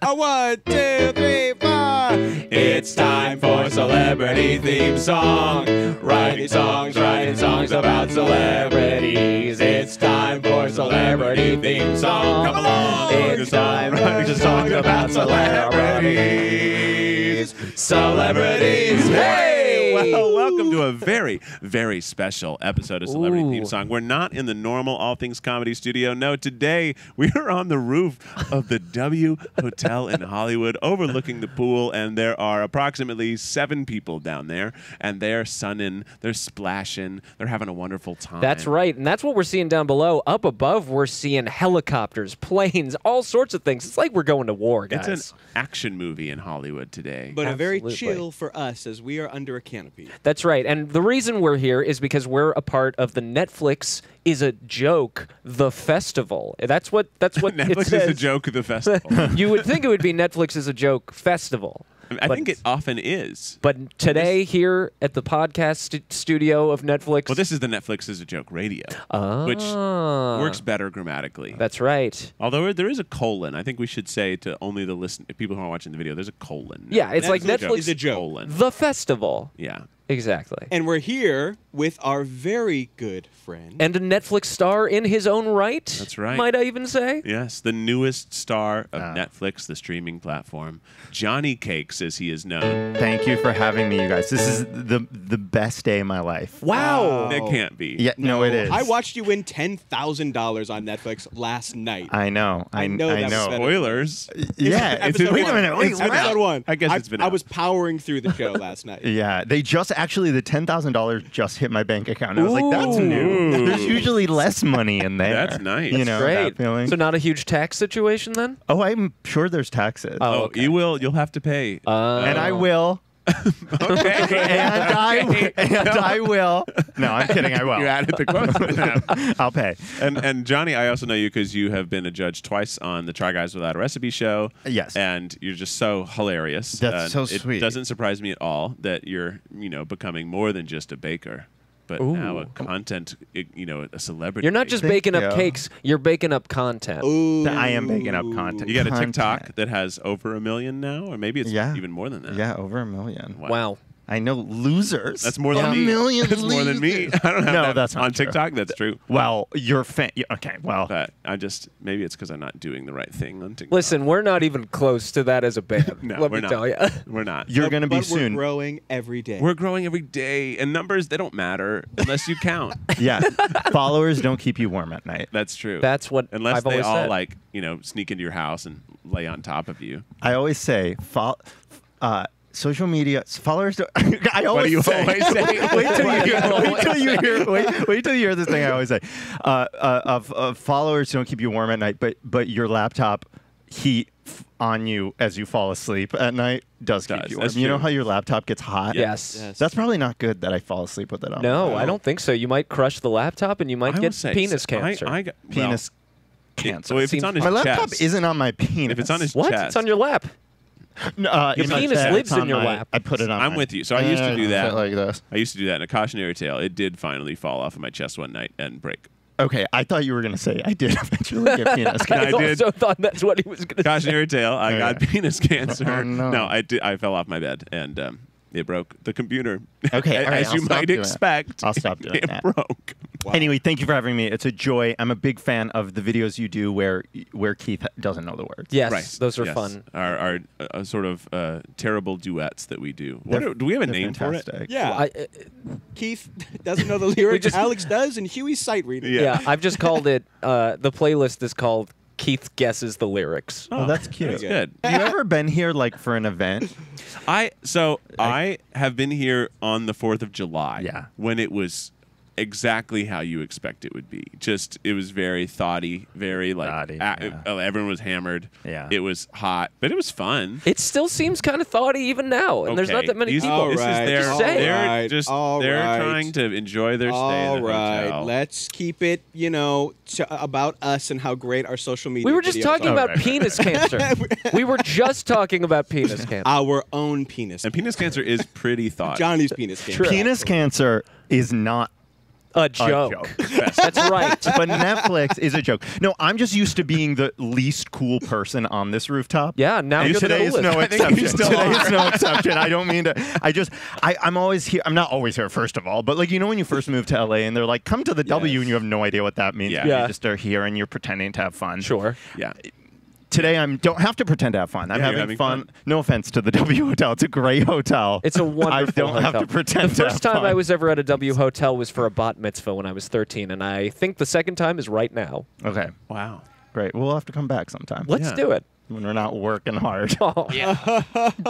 A 1, 2, 3, 4. It's time for Celebrity Theme Song. Writing songs about celebrities. It's time for Celebrity Theme Song. Come along! It's time for writing songs about celebrities. Celebrities, hey! Well, welcome to a very, very special episode of Celebrity Theme Song. We're not in the normal All Things Comedy studio. No, today we are on the roof of the W Hotel in Hollywood, overlooking the pool, and there are approximately 7 people down there, and they're sunning, they're splashing, they're having a wonderful time. That's right, and that's what we're seeing down below. Up above, we're seeing helicopters, planes, all sorts of things. It's like we're going to war, guys. It's an action movie in Hollywood today. But a very Absolutely. chill for us as we are under a canopy. That's right, and the reason we're here is because we're a part of the Netflix is a joke, the festival. That's what it Netflix says. is a joke of the festival. You would think it would be Netflix is a joke festival. I think it often is. But today here at the podcast studio of Netflix. Well, this is the Netflix is a joke radio, which works better grammatically. That's right. Although there is a colon. I think we should say to only the people who are watching the video, there's a colon. Yeah, it's like Netflix is a joke. Colon. The festival. Yeah. Exactly. And we're here with our very good friend. And a Netflix star in his own right. That's right. Might I even say? Yes, the newest star of Netflix, the streaming platform, Johnny Cakes, as he is known. Thank you for having me, you guys. This is the best day of my life. Wow. It can't be. Yeah, no, it is. I watched you win $10,000 on Netflix last night. I know. I know that was better. Spoilers. Yeah. Episode Wait a one. minute. Wait, It's what? episode 1. I guess it's been I out. was powering through the show last night. Yeah, they just actually the $10,000 just hit my bank account. I was like, that's new. Ooh. There's usually less money in there. That's nice. You know Great. that feeling. So not a huge tax situation then? Oh, I'm sure there's taxes. Oh, Oh, okay. you'll have to pay. And I will. Okay. And I will. No, I'm kidding. I will. You added the quote. I'll pay. And Johnny, I also know you because you have been a judge twice on the Try Guys Without a Recipe show. Yes. And you're just so hilarious. That's so sweet. It doesn't surprise me at all that you're, becoming more than just a baker, but now a content, a celebrity. You're not just Thank baking up you. cakes, you're baking up content. Ooh. I am baking up content. You got a Content. TikTok that has over 1 million now, or maybe it's Yeah. even more than that. Yeah, over 1 million. Wow. I know losers. That's more than a me. million That's more than me. losers. I don't have No, that that's not on true. TikTok. That's true. Well, you're okay. Well, But maybe it's because I'm not doing the right thing on TikTok. Listen, we're not even close to that as a band. No, let we're me not. tell you. We're not. you're going to be But soon. We're growing every day. We're growing every day, and numbers, they don't matter unless you count. Yeah. Followers don't keep you warm at night. That's true. That's what Unless I've they always all said. sneak into your house and lay on top of you. I always say, social media followers. I always What do you say. always say? Wait till you hear this thing. I always say, followers don't keep you warm at night, but your laptop heat on you as you fall asleep at night does keep you warm. That's You know true. how your laptop gets hot? Yes. Yes. That's probably not good that I fall asleep with it on. No, I don't think so. You might crush the laptop and you might I will get say, penis so cancer. I got, Penis cancer. Well, if it's on his My laptop chest, isn't on my penis. if it's on his what? chest, It's on your lap. No, Your in my penis chest, lives it's on in your my- lap. I put it on. I'm my- with you. So I used to do that. like this. I used to do that in a cautionary tale. It did finally fall off of my chest one night and break. Okay, I thought you were gonna say I did eventually get penis cancer. I I did. also thought that's what he was going to say. Cautionary tale. I got penis cancer. Oh, no. I did. I fell off my bed and it broke the computer. Okay, all right, as I'll you stop might doing it. expect. I'll stop doing it that. broke. Wow. Anyway, thank you for having me. It's a joy. I'm a big fan of the videos you do where Keith doesn't know the words. Yes, Right. those are Yes. fun. Our sort of terrible duets that we do. They're- Do we have a they're name for it? fantastic. Yeah. Keith doesn't know the lyrics. Alex does, and Huey's sight reading. Yeah. Yeah, I've just called it, the playlist is called Keith Guesses the Lyrics. Oh, that's cute. That's good. Have you ever been here like for an event? I have been here on the 4th of July. Yeah. When it was exactly how you expect it would be. Just it was very thoughty, very like Thoughty, yeah. everyone was hammered. Yeah. It was hot, but it was fun. It still seems kind of thoughty even now, and there's not Okay. that many These- people. All This right, is their, just say it. they're all just right, they're all trying right. to enjoy their stay All in the right, hotel. let's keep it, about us and how great our social media. We were just videos talking are. about right, right, penis cancer. We were just talking about penis cancer. Our own penis. And penis cancer is pretty thoughty. Johnny's penis cancer. True. Penis cancer is not A joke. That's right. But Netflix is a joke. No, I'm just used to being the least cool person on this rooftop. Yeah, now And you're the today is coolest. no I think you exception. still Today are. is no exception. I don't mean to. I'm always here. I'm not always here, first of all. But like, you know, when you first move to LA and they're like, come to the W, and you have no idea what that means. Yeah. Yeah. You just are here and you're pretending to have fun. Sure. Yeah. Today don't have to pretend to have fun. I'm Yeah, you're having having fun. fun. No offense to the W Hotel. It's a great hotel. It's a wonderful I don't have hotel. to pretend The to first have time fun. I was ever at a W Hotel was for a bat mitzvah when I was 13, and I think the second time is right now. Okay, Wow. great. We'll have to come back sometime. Let's Yeah. do it. When we're not working hard. Oh, yeah.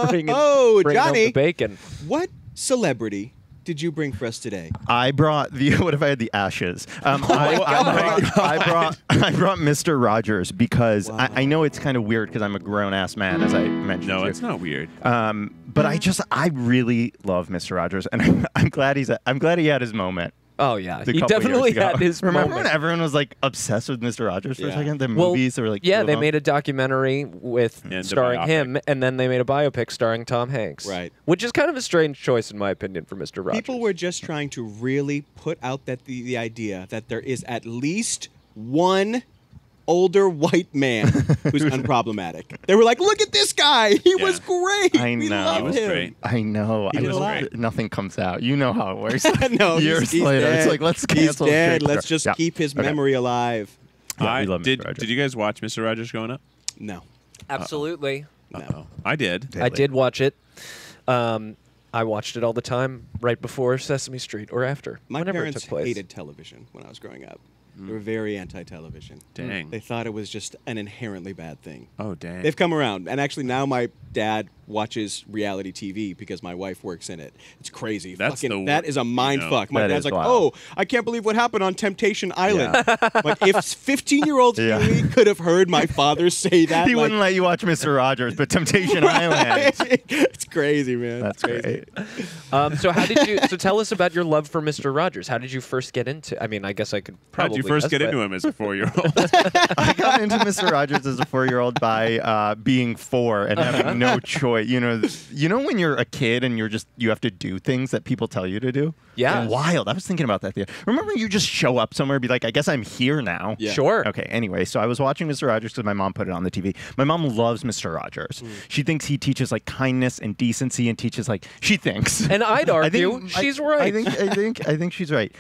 bring Oh, home Johnny. the bacon. What celebrity did you bring for us today? I brought the. What if I had the ashes? Oh I brought Mr. Rogers because I know it's kind of weird because I'm a grown ass man, as I mentioned. No, to you. it's not weird. But I really love Mr. Rogers, and I'm glad he had his moment. Oh, yeah. a He couple definitely years ago. had his Remember moment. when everyone was like obsessed with Mr. Rogers for a Yeah. second? The Well, movies were like, yeah, two they of made them. a documentary with And a starring biopic. him, and then they made a biopic starring Tom Hanks. Right. Which is kind of a strange choice, in my opinion, for Mr. Rogers. People were just trying to really put out that the idea that there is at least one older white man who's unproblematic. They were like, look at this guy. He was great. I We know. love He was him. great. I know. He I did a was- lot. Nothing comes out. You know how it works. No, Years he's later, it's dead. like, let's He's cancel dead. Shakespeare. Let's just Yeah. keep his Okay. memory alive. Yeah, we love Mr. did Rogers. you guys watch Mr. Rogers growing up? No. Absolutely. Uh-oh. I did. I did watch it. I watched it all the time, right before Sesame Street or after, My whenever it parents took place. hated television when I was growing up. They were very anti-television. Dang. They thought it was just an inherently bad thing. Oh, dang. They've come around, and actually now my dad watches reality TV because my wife works in it. It's crazy. That's That is a mind fuck. My That dad's is like, wild. "Oh, I can't believe what happened on Temptation Island." Like if 15-year-old Yeah. Huey could have heard my father say that, He like, wouldn't let you watch Mr. Rogers, but Temptation Island. it's crazy, man. That's crazy. great. So how did you? So tell us about your love for Mr. Rogers. How did you first get into? I mean, I guess I could How probably. did you first guess, get but- into him as a 4-year-old? I got into Mr. Rogers as a 4-year-old by being 4 and having no choice. You know when you're a kid and you have to do things that people tell you to do? Yeah. Wild. I was thinking about that the other. Remember you just show up somewhere and be like, I guess I'm here now. Yeah. Sure. Okay, anyway, so I was watching Mr. Rogers because my mom put it on the TV. My mom loves Mr. Rogers. She thinks he teaches like kindness and decency and teaches like she thinks. And I'd I argue think- she's right. I think she's right.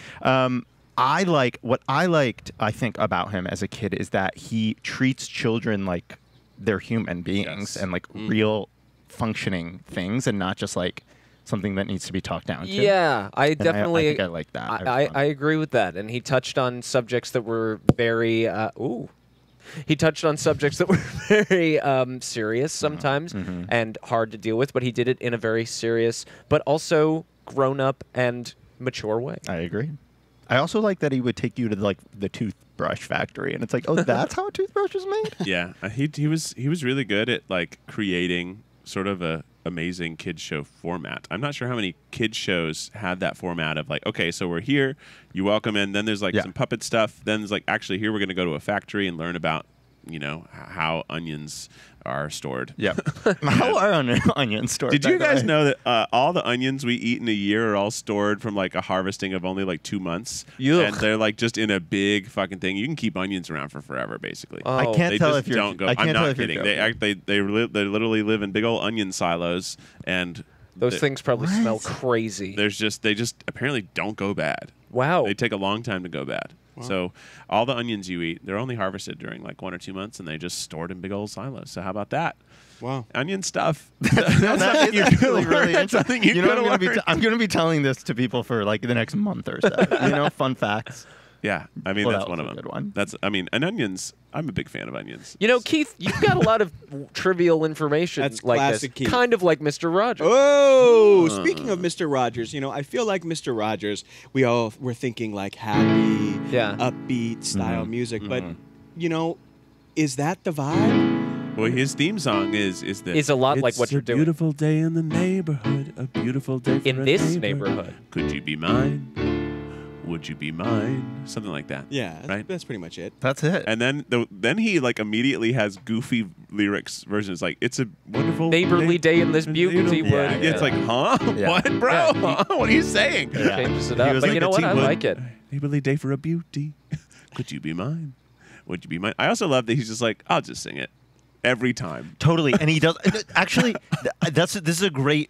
What I liked, I think, about him as a kid is that he treats children like they're human beings Yes. and like real functioning things and not just like something that needs to be talked down to. Yeah, I And definitely. I think I like that. It was I fun. agree with that, and he touched on subjects that were very. He touched on subjects that were very serious sometimes and hard to deal with, but he did it in a very serious, but also grown up and mature way. I agree. I also like that he would take you to like the toothbrush factory, and it's like, oh, that's how a toothbrush is made. Yeah, he was really good at like creating sort of a amazing kids show format. I'm not sure how many kids shows had that format of like, okay, so we're here, you welcome in, then there's like Yeah. some puppet stuff, then there's like, actually here we're going to go to a factory and learn about, how onions are stored. Yeah. How are onions stored? Did you by the guys way? know that all the onions we eat in a year are all stored from like a harvesting of only like 2 months? Yuck. And they're like just in a big fucking thing. You can keep onions around for forever, basically. Oh. I can't They tell just if you're. don't go. I can't I'm tell not if you're kidding. joking. They literally live in big old onion silos, and Those things probably What? smell crazy. they just apparently don't go bad. Wow. They take a long time to go bad. So all the onions you eat, they're only harvested during like 1 or 2 months, and they just stored in big old silos. So how about that? Wow. Onion stuff. That is actually really That's something interesting. you I'm could gonna be learn. I'm going to be telling this to people for like the next month or so. Fun facts. Yeah, I mean Well, that's that one was of a them. good one. And onions. I'm a big fan of onions. Keith, you've got a lot of trivial information That's like classic this, Keith. kind of like Mr. Rogers. Oh, speaking of Mr. Rogers, I feel like Mr. Rogers, we all were thinking like happy, Yeah. upbeat style music, but is that the vibe? Well, his theme song is this. Is a lot like what It's you're a doing. beautiful day in the neighborhood. A beautiful day for In a this neighbor. neighborhood. Could you be mine? Would you be mine? Something like that. Yeah, Right. that's pretty much it. That's it. And then he like immediately has goofy lyrics versions like it's a wonderful Neighborly day in this beauty Yeah, wood. it's like, huh? Yeah. What, bro? Yeah, what are you saying? Yeah. Changes it He up. was But like you know the what? I Teen Wolf. like it. Neighborly day for a beauty. Could you be mine? Would you be mine? I also love that he's just like, I'll just sing it every time. Totally, and he does. Actually, this is a great.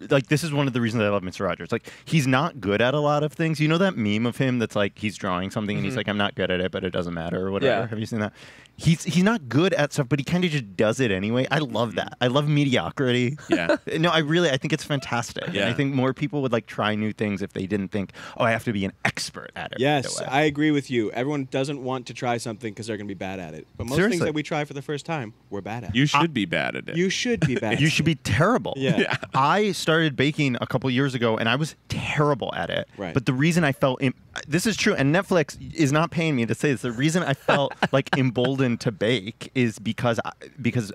Like, this is one of the reasons I love Mr. Rogers. Like, he's not good at a lot of things. You know that meme of him that's like he's drawing something and he's like, I'm not good at it, but it doesn't matter or whatever. Yeah. Have you seen that? He's not good at stuff, but he kind of just does it anyway. I love that. I love mediocrity. Yeah. No, I think it's fantastic. And Yeah. I think more people would like try new things if they didn't think, oh, I have to be an expert at it. Yes, right away. I agree with you. Everyone doesn't want to try something because they're going to be bad at it. But most things Seriously. that we try for the first time, we're bad at. You should be bad at it. You should be bad. You should be terrible. Yeah. I started baking a couple years ago, and I was terrible at it. Right. But the reason I felt this is true, and Netflix is not paying me to say this. The reason I felt like emboldened to bake is because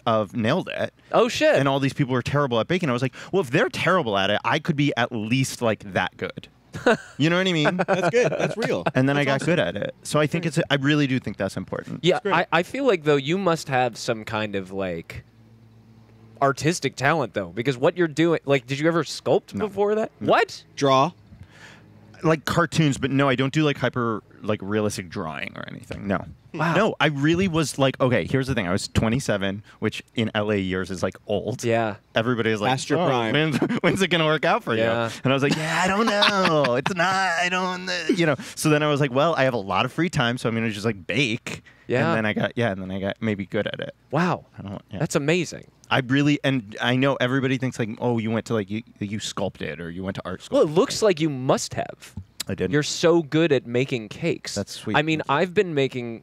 of Nailed It. Oh shit! And all these people were terrible at baking. I was like, well, if they're terrible at it, I could be at least like that good. You know what I mean? That's good. That's real. And then I got good at it. So I think I really do think that's important. Yeah, great. I feel like though you must have some kind of like artistic talent though, because what you're doing, like, did you ever sculpt before that? What? Draw. Like cartoons, but no, I don't do like hyper like realistic drawing or anything. No. Wow. No, I really was like, okay, here's the thing. I was 27, which in LA years is like old. Yeah. Everybody was like, Past your prime. when's it going to work out for Yeah. you? And I was like, yeah, I don't know. It's not, I don't, So then I was like, well, I have a lot of free time, so I'm going to just like bake. Yeah. And then I got maybe good at it. Wow. I don't, yeah. That's amazing. I really, and I know everybody thinks like, oh, you went to like, you sculpted or you went to art school. Well, it looks like you must have. I did. You're so good at making cakes. That's sweet. I mean, I've been baking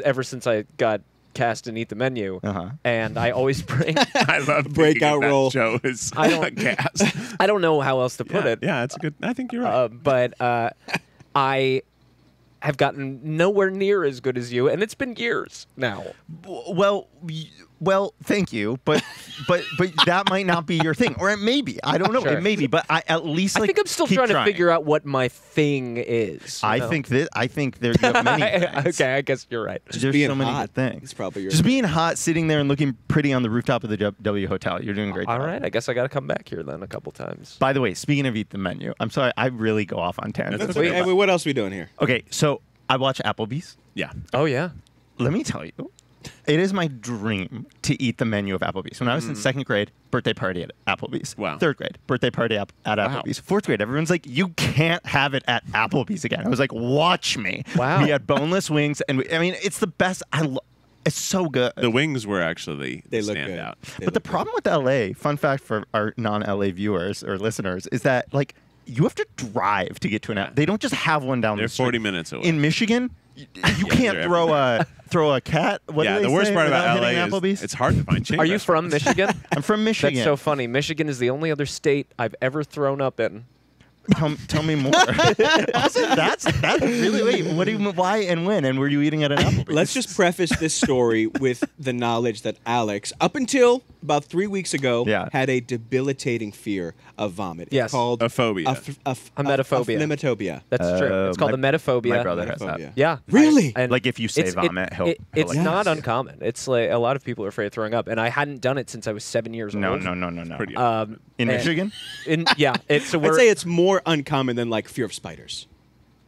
ever since I got cast in Eat the Menu, and I always bring. I love Breakout thinking role. That show is I don't- a gas. I don't know how else to put it. Yeah, it's a good. I think you're right. But I have gotten nowhere near as good as you, and it's been years now. Well, thank you, but that might not be your thing, or it may be. I don't know. Sure. It may be, but I at least I think I'm still keep trying to figure out what my thing is. you I know? think there you have many things. Okay, I guess you're right. There's being so many hot. good things. It's probably your just thing. being hot, sitting there and looking pretty on the rooftop of the W Hotel. You're doing a great. All job. right, I guess I got to come back here then a couple times. By the way, speaking of Eat the Menu, I'm sorry, I really go off on tangents. That's Wait, okay. hey, what else are we doing here? Okay, so I watch Applebee's. Yeah. Oh yeah. Let me tell you, it is my dream to eat the menu of Applebee's. When I was in second grade, birthday party at Applebee's. Wow. Third grade, birthday party at Applebee's. Fourth grade, everyone's like, you can't have it at Applebee's again. I was like, watch me. Wow. We had boneless wings, and it's the best. It's so good. The wings were actually They look stand good. out. They But the look problem with LA, fun fact for our non-LA viewers or listeners, is that like you have to drive to get to an app. They don't just have one down They're the street. 40 minutes away. In Michigan, you can't they're throw a cat. What yeah, do they the worst say part about without LA hitting is Applebee's? it's hard to find chain Are you restaurants. from Michigan? I'm from Michigan. That's so funny. Michigan is the only other state I've ever thrown up in. Tell me more. Also, that's really wait. Why and when? And were you eating at an Applebee's? Let's just preface this story with the knowledge that Alex, up until about 3 weeks ago, Yeah. had a debilitating fear of vomit. Yes. It's called A phobia. Emetophobia. Emetophobia. That's true. It's called the metaphobia. My brother has that. Emetophobia. Yeah. Really? And Like if you say vomit, he'll it's like, not Yes. uncommon. It's like a lot of people are afraid of throwing up, and I hadn't done it since I was 7 years No. old. Pretty Um, In and- Michigan? So I'd we're say it's more uncommon than like fear of spiders.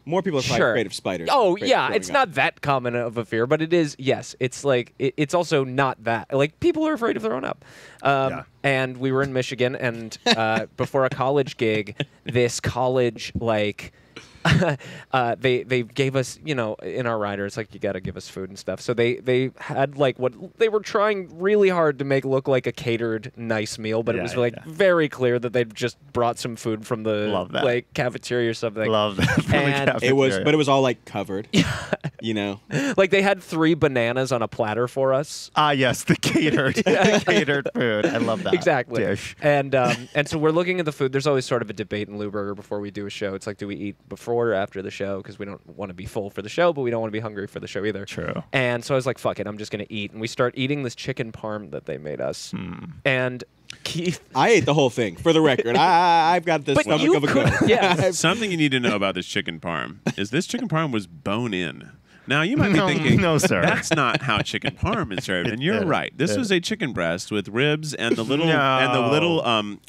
More people are probably Sure. afraid of spiders. Oh than afraid of yeah, throwing it's up. not that common of a fear, but it is. Yes, it's like it's also not that. Like people are afraid of throwing up. Yeah. And we were in Michigan, and before a college gig, this college like. They gave us, in our rider, it's like you got to give us food and stuff. So they had like what they were trying really hard to make look like a catered nice meal, but it Yeah, was like yeah. very clear that they'd just brought some food from the Love that. like cafeteria or something. Love that. From the And It was, cafeteria. but it was all like covered. You know, Like they had 3 bananas on a platter for us. yes, the catered food. I love that Exactly. dish. And so we're looking at the food. There's always sort of a debate in Lou Burger before we do a show. It's like, do we eat before or after the show? Because we don't want to be full for the show, but we don't want to be hungry for the show either. True. And so I was like, fuck it, I'm just going to eat. And we start eating this chicken parm that they made us. And Keith... I ate the whole thing. For the record, I've got the But stomach you of a could... goat. Yes. Something you need to know about this chicken parm is this chicken parm was bone in. Now you might be thinking, no, sir. that's not how chicken parm is served, and you're right. This was a chicken breast with ribs and the little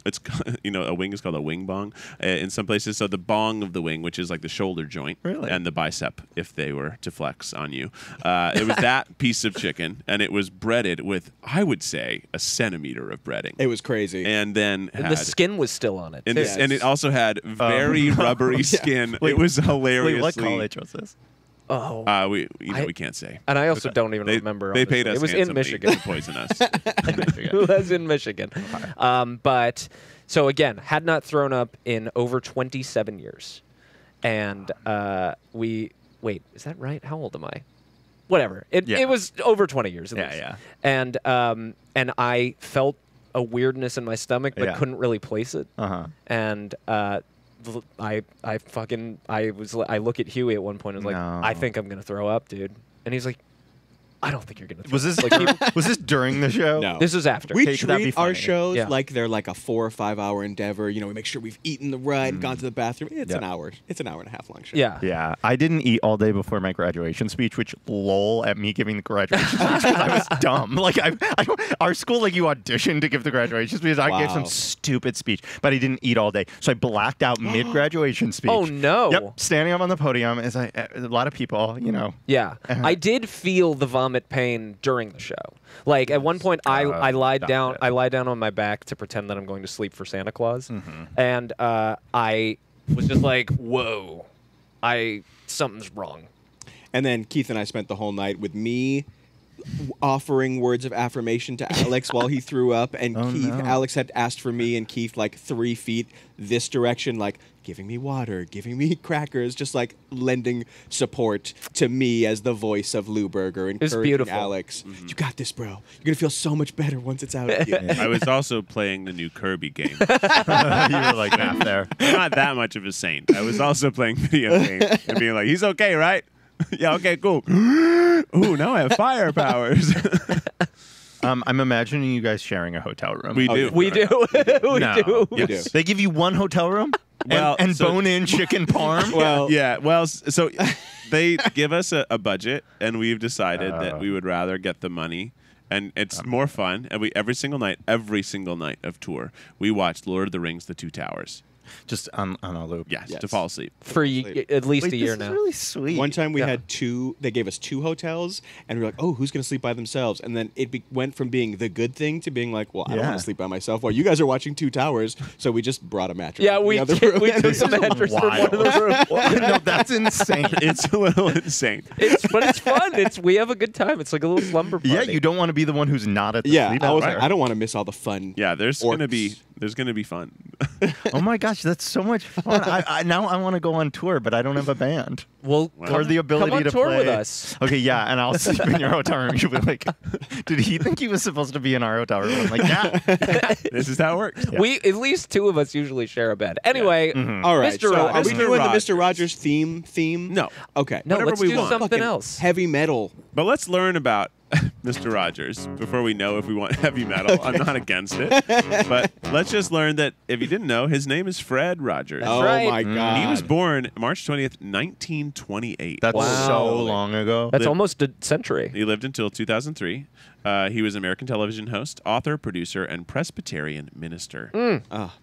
it's a wing is called a wing bong in some places. So the bong of the wing, which is like the shoulder joint, Really? and the bicep, if they were to flex on you, it was that piece of chicken, and it was breaded with, I would say, a centimeter of breading, It was crazy. and then And had, the skin was still on it. and, too. this- and it also had very rubbery skin. Wait, it was hilarious. Wait, what college was this? Oh. We can't say. And I also don't even remember. They paid us honestly. It was in handsomely Michigan. to poison us. It was in Michigan. But so again, had not thrown up in over 27 years. And wait, is that right? How old am I? Whatever. Yeah. It was over 20 years at Yeah, least. yeah. And I felt a weirdness in my stomach, but Yeah. couldn't really place it. Uh-huh. And I look at Huey at one point and was like, No. I think I'm gonna throw up, dude. And he's like, I don't think you're gonna throw Was up. this Like, was this during the show? No. this was after. We Okay, that'd be treat our funny. shows Yeah. like they're like a 4 or 5 hour endeavor. You know, we make sure we've eaten the right, gone to the bathroom. It's Yeah. an hour. It's an hour and a half long show. yeah. Yeah, I didn't eat all day before my graduation speech, which lol at me giving the graduation speech because I was dumb. Like our school, like you auditioned to give the graduation speech. I gave Wow. some stupid speech, but I didn't eat all day, so I blacked out mid graduation speech. Oh no. Yep, standing up on the podium as a lot of people, you know. Yeah. I did feel the vomit pain during the show. Like at one point I lied stop down it. I lied down on my back to pretend that I'm going to sleep for Santa Claus. And I was just like, whoa. Something's wrong. And then Keith and I spent the whole night with me offering words of affirmation to Alex while he threw up, and Oh, Keith, no. Alex had asked for me and Keith like 3 feet this direction, like giving me water, giving me crackers, just like lending support to me as the voice of Lou Berger, encouraging beautiful. Alex. You got this, bro. You're gonna feel so much better once it's out of you. I was also playing the new Kirby game. You were like half there. I'm not that much of a saint. I was also playing video games and being like, he's okay, right? Yeah, okay, cool. Ooh, now I have fire powers. I'm imagining you guys sharing a hotel room. We do. We do. we No. do. We do. They give you one hotel room Well, and so- bone-in chicken parm. Well, Yeah, well, so they give us a budget, and we've decided that we would rather get the money, and it's more fun. And every single night of tour, we watched Lord of the Rings: The Two Towers. Just on a loop. Yes, Yes. to fall asleep. For at least Wait, a year this now. is really sweet. one time we Yeah. had they gave us 2 hotels, and we were like, oh, who's going to sleep by themselves? And then it went from being the good thing to being like, well, I don't Yeah. want to sleep by myself. Well, you guys are watching 2 towers, so we just brought a mattress. Yeah, into we the other did, room. we took And the mattress from one of the rooms. No, that's insane. It's a little insane. But it's fun. We have a good time. It's like a little slumber party. Yeah, you don't want to be the one who's not at the yeah, sleep I was hour. like, I don't want to miss all the fun. Yeah, there's orcs. gonna be fun. Oh my gosh, that's so much fun. Now I want to go on tour, but I don't have a band Well, or the ability come on to tour play. with us. Okay, yeah, and I'll sleep in your hotel room. You'll be like, did he think he was supposed to be in our hotel room? I'm like, yeah. This is how it works. We at least 2 of us usually share a bed. Anyway, All right, Mr. so are we Rogers. doing the Rogers. Mr. Rogers theme? No. Okay. no, whatever let's we do want. something Fucking else. Heavy metal. But let's learn about Mr. Rogers before we know if we want heavy metal. I'm not against it. But let's just learn that if you didn't know, his name is Fred Rogers. Oh right. my God. He was born March 20th, 1928. That's Wow. so long ago. That's Live- almost a century. He lived until 2003. He was an American television host, author, producer, and Presbyterian minister.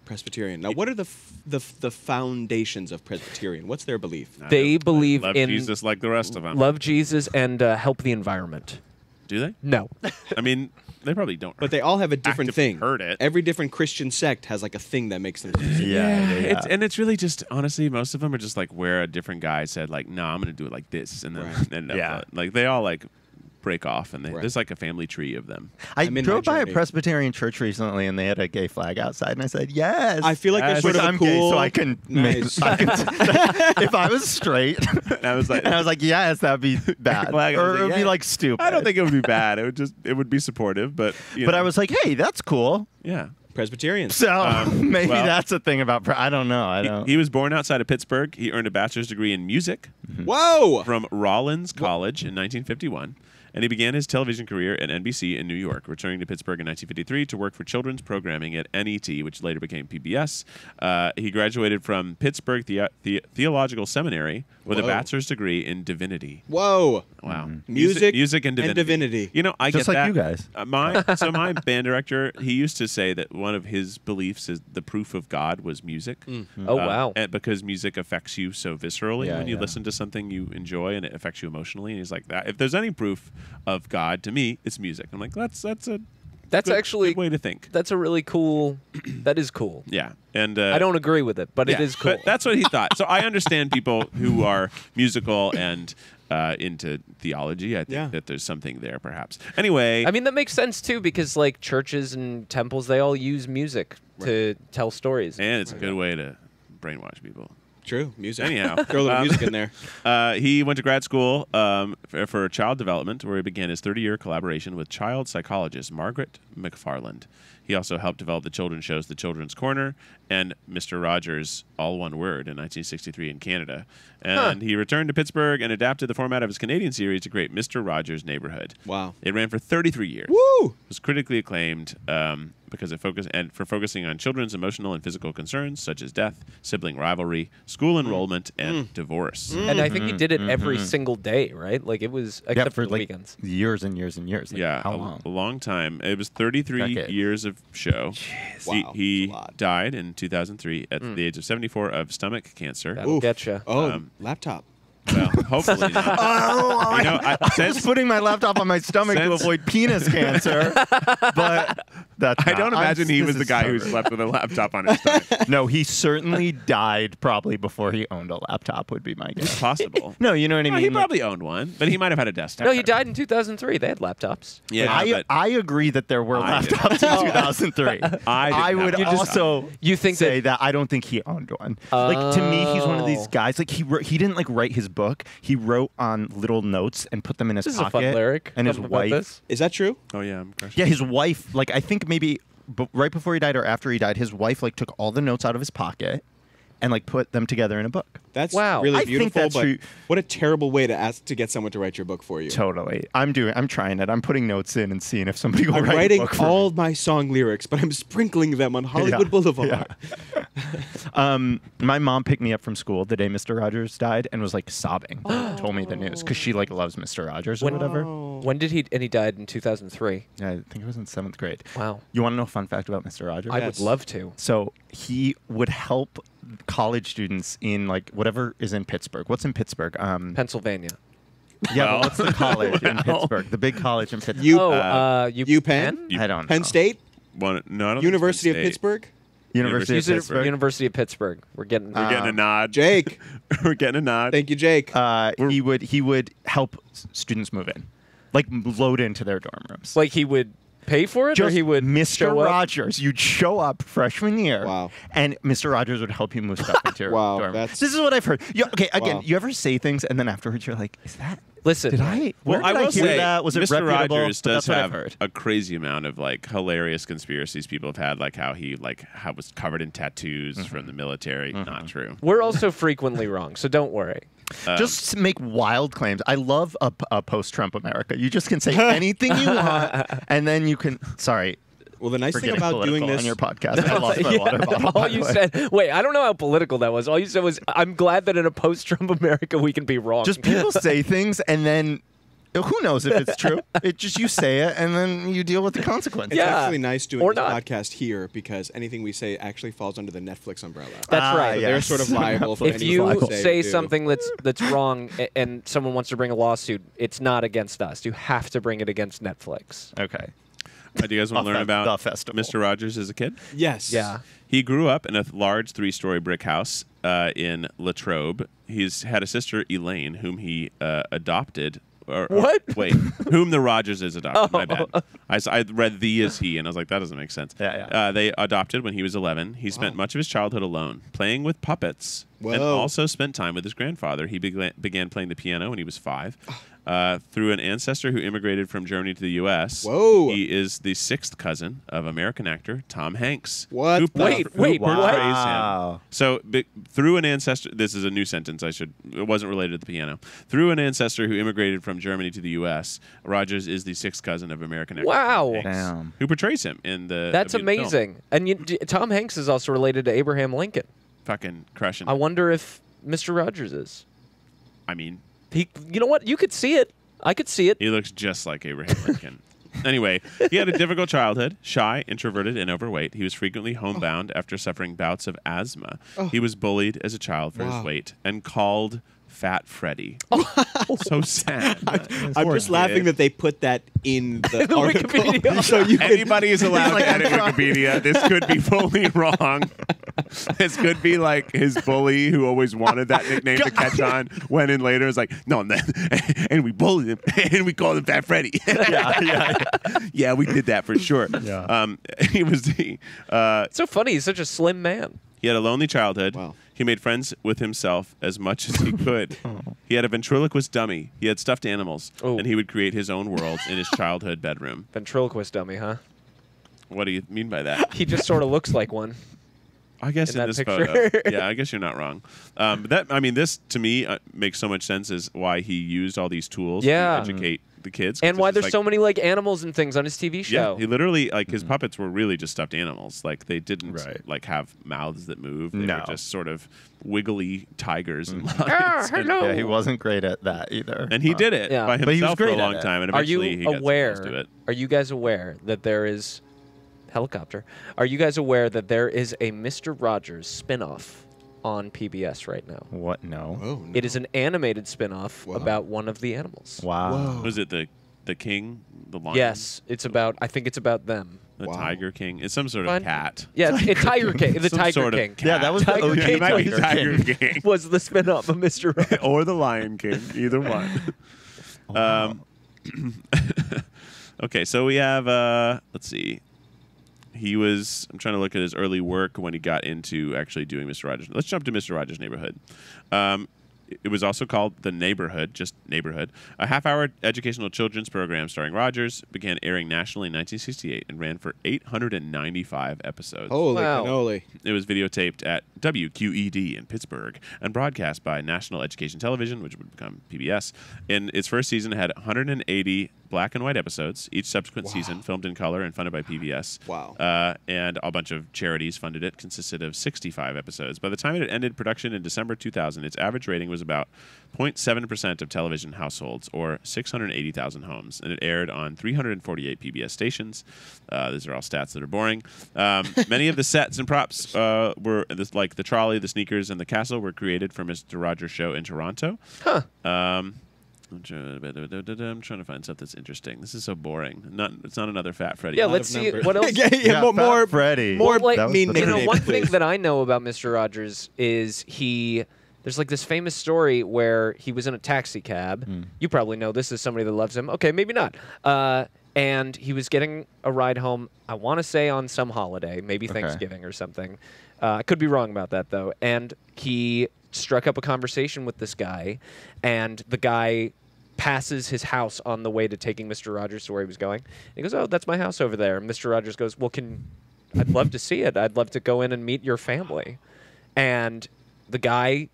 Presbyterian. Now, what are the foundations of Presbyterian? What's their belief? They believe Love in Jesus like the rest of them. love Jesus and help the environment. Do they? No. I mean, they probably don't. But they all have a different Actively thing. heard it. Every different Christian sect has like a thing that makes them. Yeah. It's really just honestly, most of them are just like where a different guy said like, "No, I'm gonna do it like this," and then Right. end Yeah. up, like they all like break off, and Right. there's like a family tree of them. I I'm in drove my by a journey. Presbyterian church recently, and they had a gay flag outside, and I said, "Yes." I feel like Yes. there's sort Which of a I'm cool. gay, so I can. Nice. I can if I was straight, And I was like, and I was like, "Yes, that'd be bad," Flag, I was or like, it would be yeah. like stupid. I don't think it would be bad. It would be supportive, but But I was like, "Hey, that's cool." yeah. Presbyterians. So maybe well- that's a thing about. I don't know. I don't. He was born outside of Pittsburgh. He earned a bachelor's degree in music Whoa! from Rollins College in 1951. and he began his television career at NBC in New York, returning to Pittsburgh in 1953 to work for children's programming at NET, which later became PBS. He graduated from Pittsburgh Theological Seminary with a Whoa. bachelor's degree in divinity. Whoa. Wow. Music and divinity. You know, I Just get like that. you guys. My band director, he used to say that one of his beliefs is the proof of God was music. Oh, wow. And because music affects you so viscerally Yeah, when you yeah. listen to something you enjoy and it affects you emotionally. And he's like, that. If there's any proof of God, to me, it's music. I'm like, that's a That's good, actually good way to think. That's a really cool. That is cool. Yeah, and I don't agree with it, but it yeah, is cool. but that's what he thought. So I understand people who are musical and into theology. I think Yeah. that there's something there, perhaps. Anyway, I mean, that makes sense too, because like churches and temples, they all use music to tell stories. and it's a good way to brainwash people. True. Music. Anyhow, Throw a little music in there. He went to grad school for child development, where he began his 30-year collaboration with child psychologist Margaret McFarland. He also helped develop the children's shows The Children's Corner and Mr. Rogers, all one word, in 1963 in Canada. And he returned to Pittsburgh and adapted the format of his Canadian series to create Mr. Rogers' Neighborhood. Wow. It ran for 33 years. Woo! It was critically acclaimed because it focusing on children's emotional and physical concerns such as death, sibling rivalry, school enrollment, and divorce. And I think he did it every single day, right? Like it was, except for the like weekends. years and years and years. Like, Yeah, how long? a long time. It was 33 Decades. years of show. Wow, He that's a lot. died in 2003 at the age of 74 of stomach cancer. That'll Oof. get you. Oh, laptop. Well, hopefully not. Oh, You know, I was since putting my laptop on my stomach to Since- avoid penis cancer, but that's I don't not- imagine he this was the is guy who so slept with a laptop on his stomach. No, he certainly died probably before he owned a laptop, would be my guess. Possible. No, you know what I No, mean? he Like, probably owned one, but he might have had a desktop. No, he died in 2003. They had laptops. Yeah, I agree that there were I did. laptops in 2003. I did would not. You just- also You think say that I don't think he owned one. Like to me, he's one of these Oh. guys. Like he didn't like write his book. He wrote on little notes and put them in his This is a pocket. fun lyric. And his Something about wife. this. Is that true? Oh yeah, I'm crushed. Yeah, his wife. Like I think maybe right before he died or after he died, his wife like took all the notes out of his pocket and like put them together in a book. That's Wow. really I think beautiful. that's but true. what a terrible way to ask to get someone to write your book for you. Totally. I'm trying it. I'm putting notes in and seeing if somebody will I'm write a writing book for all me. my song lyrics, but I'm sprinkling them on Hollywood Yeah. Boulevard. My mom picked me up from school the day Mr. Rogers died and was like sobbing. Told me the news because she like loves Mr. Rogers or whatever. When did he? And he died in 2003. Yeah, I think it was in 7th grade. Wow. You want to know a fun fact about Mr. Rogers? I Yes. would love to. So he would help college students in like whatever is in Pittsburgh. What's in Pittsburgh? Pennsylvania. Yeah, Well, but what's the college in well. Pittsburgh? The big college in Pittsburgh. UPenn? I don't know. Penn State? No, I don't think University of Penn State. Pittsburgh? University of University of Pittsburgh. University of Pittsburgh. We're getting. We're getting a nod. Jake. We're getting a nod. Thank you, Jake. He would help students move in, like load into their dorm rooms. like he would pay for it, or he would Mr. show up? Rogers, you'd show up freshman year, Wow. and Mr. Rogers would help you move stuff into your Wow, dorm. that's- This is what I've heard. Okay, again, Wow. you ever say things and then afterwards you're like, "Is that? Listen, Did I? Well, Where I did will hear say, that? Was it Mr. reputable?" Rogers But does that's what I've have heard. a crazy amount of like hilarious conspiracies people have had, like how he was covered in tattoos from the military. Not true. we're also frequently wrong, so don't worry. Just make wild claims. I love a post-Trump America. You just can say anything you want, and then you can. Sorry, well, the nice for thing getting about doing political this on your podcast. I lost my Yeah, water bottle. all by you the way. said. Wait, I don't know how political that was. All you said was, "I'm glad that in a post-Trump America we can be wrong." Just people say things and then. Who knows if it's true? It just you say it and then you deal with the consequences. It's Yeah. actually nice doing Or this not. podcast here because anything we say actually falls under the Netflix umbrella. That's right. They're yes. sort of liable for if anything you we say or do. something that's wrong and someone wants to bring a lawsuit, it's not against us. You have to bring it against Netflix. Okay. Do you guys want to learn about the festival. Mr. Rogers as a kid? Yes. Yeah. He grew up in a large 3-story brick house in Latrobe. He's had a sister, Elaine, whom he adopted. What? Wait, whom the Rogerses adopted. My bad. I read "the" as he, and I was like, that doesn't make sense. Yeah. They adopted when he was 11. He spent much of his childhood alone, playing with puppets, and Whoa. also spent time with his grandfather. He began playing the piano when he was 5. Through an ancestor who immigrated from Germany to the U.S., Whoa. he is the 6th cousin of American actor Tom Hanks. What Who the Wait, who wait, portrays what? him. Wow. So, through an ancestor, this is a new sentence. It wasn't related to the piano. Through an ancestor who immigrated from Germany to the U.S., Rogers is the 6th cousin of American actor Wow. Tom Hanks, Damn. who portrays him in the. That's in the film. amazing. And Tom Hanks is also related to Abraham Lincoln. Fucking crushing. I wonder if Mr. Rogers is. I mean, You know what? You could see it. I could see it. he looks just like Abraham Lincoln. Anyway, he had a difficult childhood, shy, introverted, and overweight. He was frequently homebound after suffering bouts of asthma. He was bullied as a child for Wow. his weight and called Fat Freddy. So sad. I'm just laughing that they put that in the article. Wikipedia. So you can, Anybody is allowed to edit Wikipedia. This could be fully wrong. This could be like his bully who always wanted that nickname to catch on. Went in later, is like, no, and we bullied him and we called him Fat Freddy. Yeah, we did that for sure. Yeah. He was the. It's so funny. He's such a slim man. He had a lonely childhood. Wow. He made friends with himself as much as he could. He had a ventriloquist dummy. He had stuffed animals, Oh. and he would create his own worlds in his childhood bedroom. Ventriloquist dummy, huh? What do you mean by that? He just sort of looks like one. I guess in in that this picture. photo. Yeah, I guess you're not wrong. But this to me makes so much sense as why he used all these tools Yeah. to educate the kids. 'cause And why it's there's like, so many like animals and things on his TV Yeah, show. he literally his puppets were really just stuffed animals. Like they didn't Right. like have mouths that moved. They No. were just sort of wiggly tigers and lions. And- hello. Yeah, he wasn't great at that either. And he did it Yeah. by But he was himself for a great at long it. time, and Are eventually he you got someone aware? else to do it. Are you guys aware that there is helicopter? Are you guys aware that there is a Mr. Rogers spin-off on PBS right now? What? No. oh, no. It is an animated spin-off Wow. about one of the animals. Wow. Whoa. Was it the king, the lion? Yes, it's about. I think it's about them. The Wow. Tiger King. It's some sort of Fun. cat. Yeah, it's Tiger King. The Some Tiger sort of King cat. Yeah, that was the Tiger OG Yeah, it might be Tiger Tiger King. King. was the spin-off of Mr. Rogers. Or the Lion King, either one. Okay, so we have, let's see. I'm trying to look at his early work when he got into actually doing Mr. Rogers. Let's jump to Mr. Rogers' Neighborhood. It was also called The Neighborhood, just Neighborhood. A half-hour educational children's program starring Rogers began airing nationally in 1968 and ran for 895 episodes. Holy Wow. cannoli. It was videotaped at WQED in Pittsburgh and broadcast by National Education Television, which would become PBS. In its first season, it had 180 black and white episodes. Each subsequent season, filmed in color and funded by PBS. Wow. And a bunch of charities funded it, consisted of 65 episodes. By the time it ended production in December 2000, its average rating was about 0.7% of television households, or 680,000 homes, and it aired on 348 PBS stations. These are all stats that are boring. Many of the sets and props like the trolley, the sneakers, and the castle were created for Mr. Rogers' show in Toronto. Huh. I'm trying to find stuff that's interesting. This is so boring. It's not another Fat Freddy. Yeah, Lot let's of see numbers. what else. yeah, Yeah, more, Fat more, Freddy. more Well, like, That was mean the You know, nicknames, one thing please. that I know about Mr. Rogers is there's like this famous story where he was in a taxi cab. You probably know this as somebody that loves him. Okay, maybe not. And he was getting a ride home, I want to say on some holiday, maybe Okay. Thanksgiving or something. I could be wrong about that, though. And he struck up a conversation with this guy, and the guy passes his house on the way to taking Mr. Rogers to where he was going. He goes, "Oh, that's my house over there." And Mr. Rogers goes, "Well, I'd love to see it. I'd love to go in and meet your family." And the guy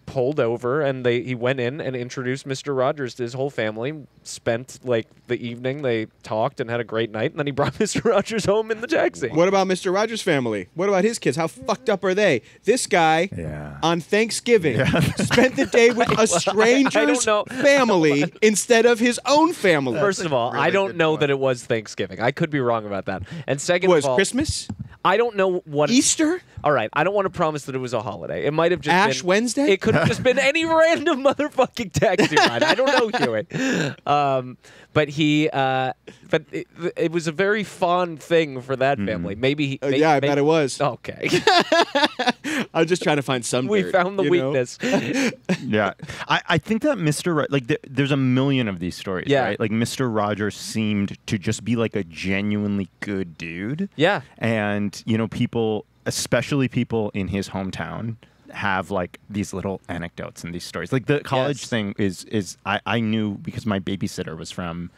pulled over, and he went in and introduced Mr. Rogers to his whole family. Spent like the evening, they talked and had a great night, and then he brought Mr. Rogers home in the taxi. What about Mr. Rogers' family? What about his kids? How fucked up are they? This guy Yeah. on Thanksgiving spent the day with a stranger's know. family instead of his own family. First of all, really I don't good know point. that it was Thanksgiving. I could be wrong about that. And second Was of all, Christmas? I don't know what Easter? All right, I don't want to promise that it was a holiday. It might have just Ash been Wednesday? It could have just been any random motherfucking taxi ride. I don't know, Huey. But it was a very fond thing for that family. Maybe. Yeah, I bet it was. Okay, I'm just trying to find some we dirt, found the you know? weakness. Yeah, I think that there's a million of these stories, Yeah. right? Like Mr. Rogers seemed to just be like a genuinely good dude. Yeah. And people, especially people in his hometown, have like these little anecdotes and these stories. Like the college Yes. thing is I knew because my babysitter was from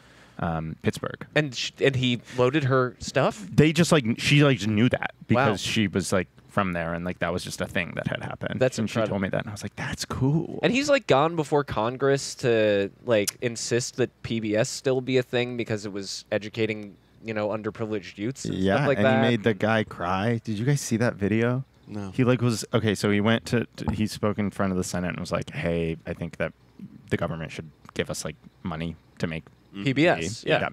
Pittsburgh. And he loaded her stuff. They just like she like knew that because Wow. she was like from there, and like that was just a thing that had happened. That's and she incredible. told me that, and I was like, that's cool. And he's like gone before Congress to like insist that PBS still be a thing because it was educating, underprivileged youths and yeah, stuff like and that. he made the guy cry. Did you guys see that video? No. He like was okay. So he went he spoke in front of the Senate and was like, "Hey, I think that the government should give us like money to make PBS, yeah.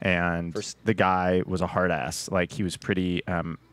And For the guy was a hard ass. Like he was pretty.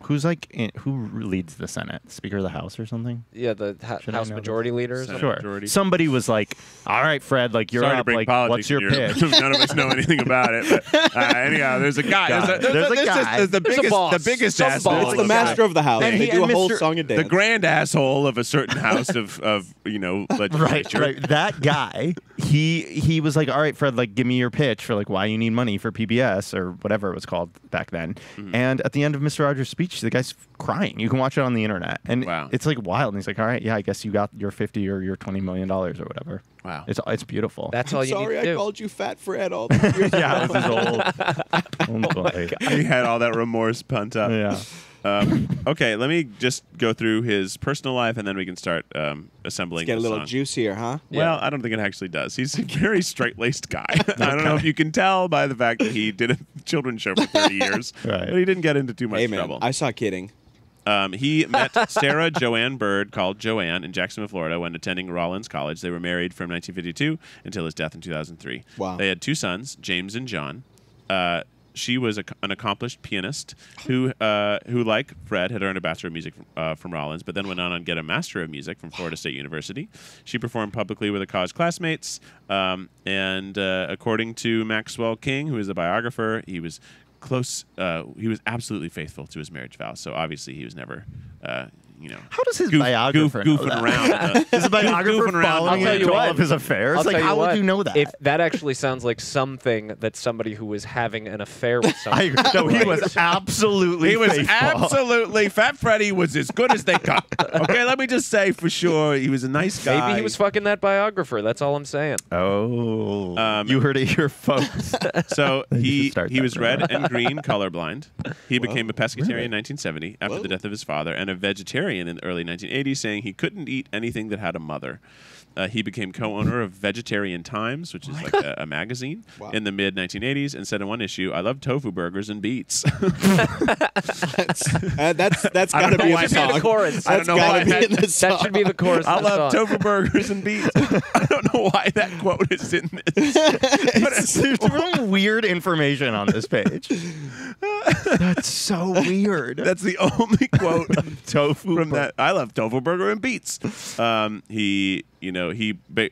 Who's like who leads the Senate? Speaker of the House or something? Yeah, the Should I House know Majority Leader. or Senate. something. Sure. Majority. Somebody was like, "All right, Fred, like you're Sorry to up. bring Like, politics what's your in here. pitch?" None of us know anything about it. But anyhow, there's a guy. There's a guy. There's the There's a biggest, boss. the biggest Some asshole. boss. It's the of master of the house. And They he- do a and whole Mr. song and dance. the grand asshole of a certain house of Right, legislature. right. That guy, he was like, "All right, Fred, like, give me your pitch for like why you need money for PBS or whatever it was called back then." And at the end of Mr. Rogers' speech, the guy's crying. You can watch it on the internet, and Wow. it's like wild. And he's like, "All right, yeah, I guess you got your $50 or your $20 million or whatever." Wow. It's beautiful. That's all you Sorry, need to I do. called you Fat Fred all these years yeah, ago. this is old boy. He had all that remorse pent up. Yeah. Okay, let me just go through his personal life, and then we can start assembling. Get a the little song. juicier, huh? Well, I don't think it actually does. He's a very straight-laced guy. I don't know if you can tell by the fact that he did a children's show for 30 years, Right. but he didn't get into too much Hey, man, trouble. I saw Kidding. He met Sarah Joanne Bird, called Joanne, in Jacksonville, Florida, when attending Rollins College. They were married from 1952 until his death in 2003. Wow. They had two sons, James and John. She was an accomplished pianist who, like Fred, had earned a Bachelor of Music from Rollins, but then went on and get a Master of Music from Florida State University. She performed publicly with her college classmates, and according to Maxwell King, who is a biographer, he was close. He was absolutely faithful to his marriage vows. So obviously, he was never, How does his biographer know goofing that? around. Is the biographer Goofing around. following I'll tell you into all what. of his affairs? I'll Like, tell how would what, you know that? If that actually sounds like something that somebody who was having an affair with I someone. agree. No, he was absolutely He was faithful. absolutely Fat Freddy was as good as they come. Okay, let me just say for sure he was a nice guy. Maybe he was fucking that biographer. That's all I'm saying. Oh, you heard it here, folks. So You he should start he that was right red and green colorblind. He became a pescatarian in 1970 after Whoa. the death of his father, and a vegetarian in the early 1980s, saying he couldn't eat anything that had a mother. He became co-owner of Vegetarian Times, which is like a magazine, Wow. in the mid 1980s, and said in one issue, "I love tofu burgers and beets." That's I got don't to know be why in the that- song. the chorus. I don't That's know gotta why be that- in the song. That should be the chorus. I of the love song. tofu burgers and beets. I don't know why that quote is in this. But There's really weird information on this page. That's so weird. That's the only quote tofu from that. I love tofu burger and beets. He